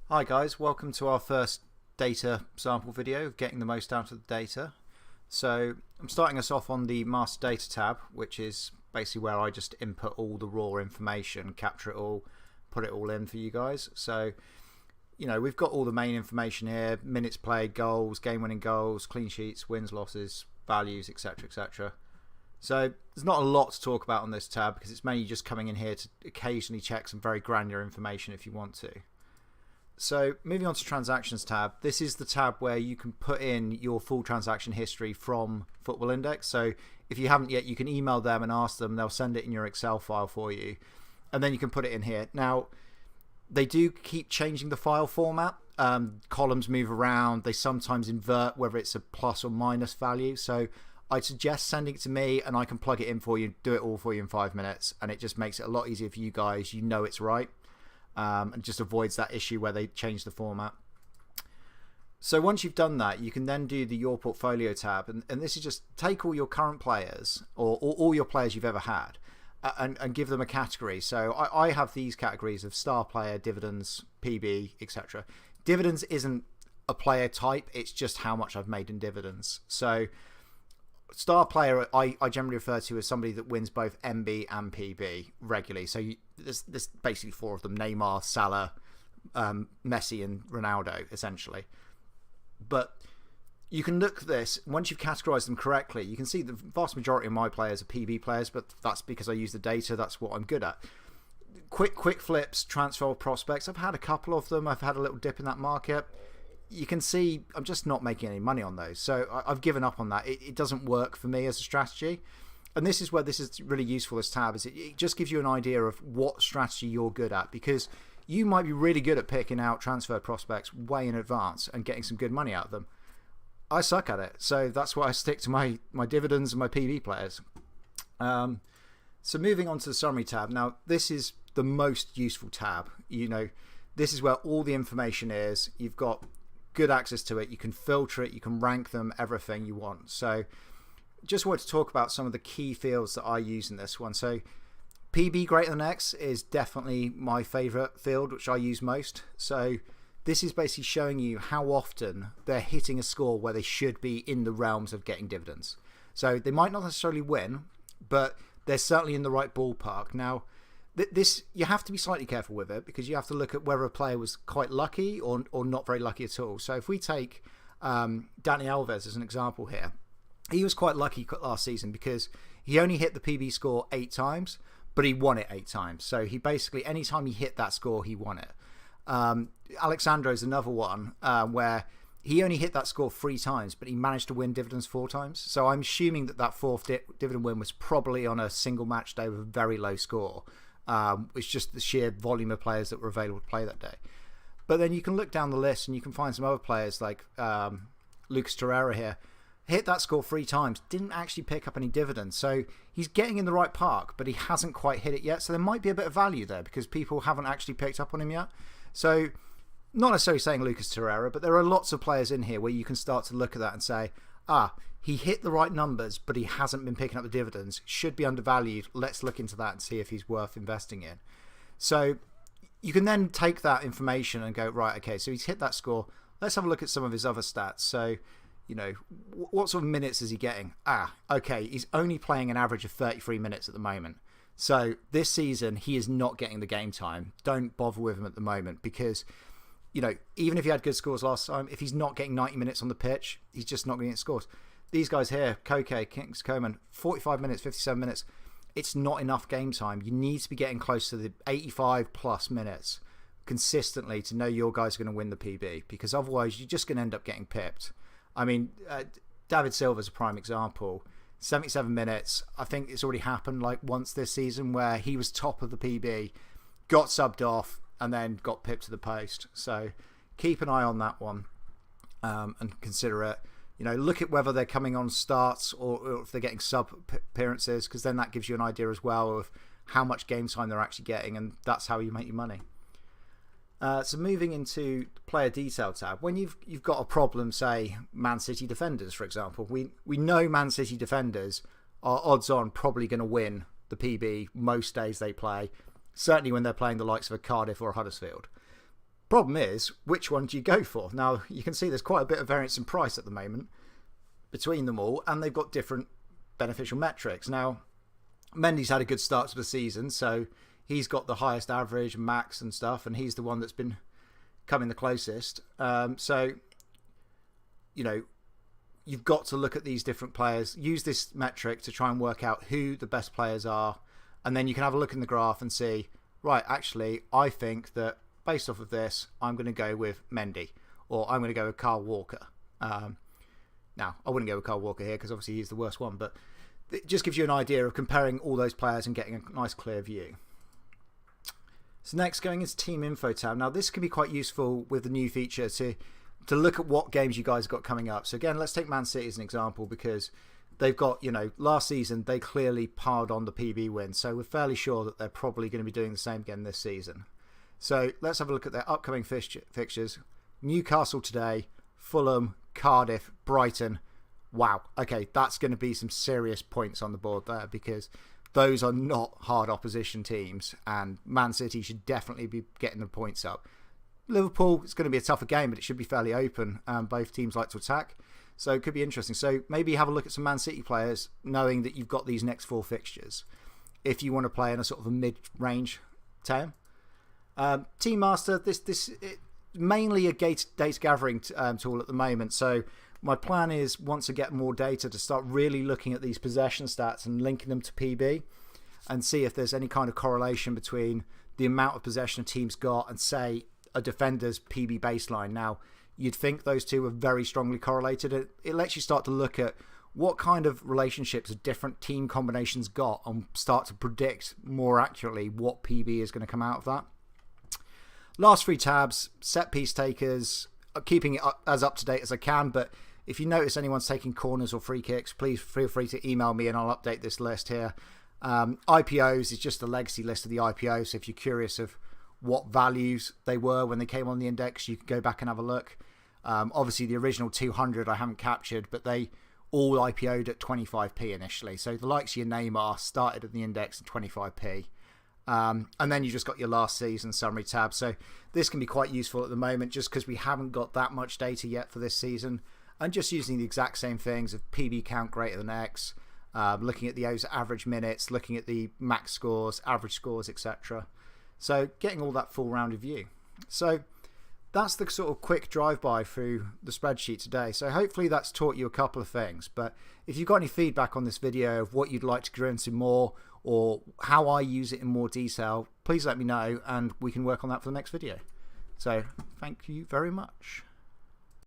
Hi guys, welcome to our first data sample video of getting the most out of the data. So I'm starting us off on the master data tab, which is basically where I just input all the raw information, capture it all, put it all in for you guys. So, we've got all the main information here: minutes played, goals, game-winning goals, clean sheets, wins, losses, values, etc, etc. So there's not a lot to talk about on this tab because it's mainly just coming in here to occasionally check some very granular information if you want to. So moving on to transactions tab, this is the tab where you can put in your full transaction history from Football Index. So if you haven't yet, you can email them and ask them. They'll send it in your Excel file for you, and then you can put it in here. Now, they do keep changing the file format. Columns move around. They sometimes invert whether it's a plus or minus value. So I'd suggest sending it to me and I can plug it in for you, do it all for you in 5 minutes, and it just makes it a lot easier for you guys. You know it's right. And just avoids that issue where they change the format. So once you've done that, you can then do the Your Portfolio tab, and this is just take all your current players or all your players you've ever had and give them a category. So I have these categories of star player, dividends, PB, etc. Dividends isn't a player type, it's just how much I've made in dividends. So star player I generally refer to as somebody that wins both MB and PB regularly. So there's basically four of them: Neymar, Salah, Messi and Ronaldo, essentially. But you can look at this, once you've categorized them correctly, you can see the vast majority of my players are PB players, but that's because I use the data. That's what I'm good at. Quick flips, transfer prospects, I've had a couple of them. I've had a little dip in that market. You can see I'm just not making any money on those. So I've given up on that. It doesn't work for me as a strategy. And this is where this is really useful, this tab, is it just gives you an idea of what strategy you're good at, because you might be really good at picking out transfer prospects way in advance and getting some good money out of them. I suck at it. So that's why I stick to my dividends and my PB players. So moving on to the summary tab. Now, this is the most useful tab. This is where all the information is. You've got good access to it. You can filter it. You can rank them, everything you want. So just wanted to talk about some of the key fields that I use in this one. So PB greater than X is definitely my favorite field, which I use most. So this is basically showing you how often they're hitting a score where they should be in the realms of getting dividends. So they might not necessarily win, but they're certainly in the right ballpark. Now, this, you have to be slightly careful with it because you have to look at whether a player was quite lucky or not very lucky at all. So if we take Dani Alves as an example here, he was quite lucky last season because he only hit the PB score 8 times, but he won it 8 times. So he basically, anytime he hit that score, he won it. Alexandro is another one where he only hit that score 3 times, but he managed to win dividends 4 times. So I'm assuming that fourth dividend win was probably on a single match day with a very low score. It's just the sheer volume of players that were available to play that day. But then you can look down the list and you can find some other players like Lucas Torreira here. Hit that score 3 times, didn't actually pick up any dividends. So he's getting in the right park, but he hasn't quite hit it yet. So there might be a bit of value there because people haven't actually picked up on him yet. So not necessarily saying Lucas Torreira, but there are lots of players in here where you can start to look at that and say, he hit the right numbers, but he hasn't been picking up the dividends. Should be undervalued. Let's look into that and see if he's worth investing in. So you can then take that information and go, right, okay, so he's hit that score. Let's have a look at some of his other stats. So, what sort of minutes is he getting? Okay, he's only playing an average of 33 minutes at the moment. So this season, he is not getting the game time. Don't bother with him at the moment because, even if he had good scores last time, if he's not getting 90 minutes on the pitch, he's just not going to get scores. These guys here, Koke, Kings Coman, 45 minutes, 57 minutes, it's not enough game time. You need to be getting close to the 85 plus minutes consistently to know your guys are going to win the PB, because otherwise you're just going to end up getting pipped. I mean, David Silva's a prime example. 77 minutes. I think it's already happened like once this season where he was top of the PB, got subbed off, and then got pipped to the post. So keep an eye on that one and consider it. Look at whether they're coming on starts or if they're getting sub appearances, because then that gives you an idea as well of how much game time they're actually getting, and that's how you make your money. So moving into player detail tab, when you've got a problem, say Man City defenders, for example, we know Man City defenders are odds on probably going to win the PB most days they play, certainly when they're playing the likes of a Cardiff or a Huddersfield. Problem is, which one do you go for? Now, you can see there's quite a bit of variance in price at the moment between them all, and they've got different beneficial metrics. Now, Mendy's had a good start to the season, so he's got the highest average, max and stuff, and he's the one that's been coming the closest. So, you know, you've got to look at these different players, use this metric to try and work out who the best players are, and then you can have a look in the graph and see, right, actually, I think that based off of this, I'm going to go with Mendy, or I'm going to go with Kyle Walker. Now, I wouldn't go with Kyle Walker here because obviously he's the worst one, but it just gives you an idea of comparing all those players and getting a nice clear view. So next, going into Team Info tab. Now, this can be quite useful with the new feature to look at what games you guys have got coming up. So again, let's take Man City as an example because they've got, you know, last season they clearly piled on the PB win. So we're fairly sure that they're probably going to be doing the same again this season. So let's have a look at their upcoming fixtures. Newcastle today, Fulham, Cardiff, Brighton. Wow. Okay, that's going to be some serious points on the board there because those are not hard opposition teams, and Man City should definitely be getting the points up. Liverpool, it's going to be a tougher game, but it should be fairly open. Both teams like to attack, so it could be interesting. So maybe have a look at some Man City players, knowing that you've got these next 4 fixtures, if you want to play in a sort of a mid-range team. Team Master, this mainly a data gathering tool at the moment. So my plan is, once I get more data, to start really looking at these possession stats and linking them to PB and see if there's any kind of correlation between the amount of possession a team's got and, say, a defender's PB baseline. Now, you'd think those two are very strongly correlated. It lets you start to look at what kind of relationships a different team combinations got and start to predict more accurately what PB is going to come out of that. Last 3 tabs, set piece takers, keeping it as up to date as I can, but if you notice anyone's taking corners or free kicks, please feel free to email me and I'll update this list here. IPOs is just a legacy list of the IPOs, so if you're curious of what values they were when they came on the index, you can go back and have a look. Obviously, the original 200 I haven't captured, but they all IPO'd at 25p initially. So the likes of your Neymar started at the index at 25p. And then you just got your last season summary tab. So this can be quite useful at the moment just because we haven't got that much data yet for this season. And just using the exact same things of PB count greater than X, looking at the average minutes, looking at the max scores, average scores, etc. So getting all that full rounded view. So that's the sort of quick drive-by through the spreadsheet today. So hopefully that's taught you a couple of things. But if you've got any feedback on this video of what you'd like to go into more or how I use it in more detail, please let me know and we can work on that for the next video. So thank you very much.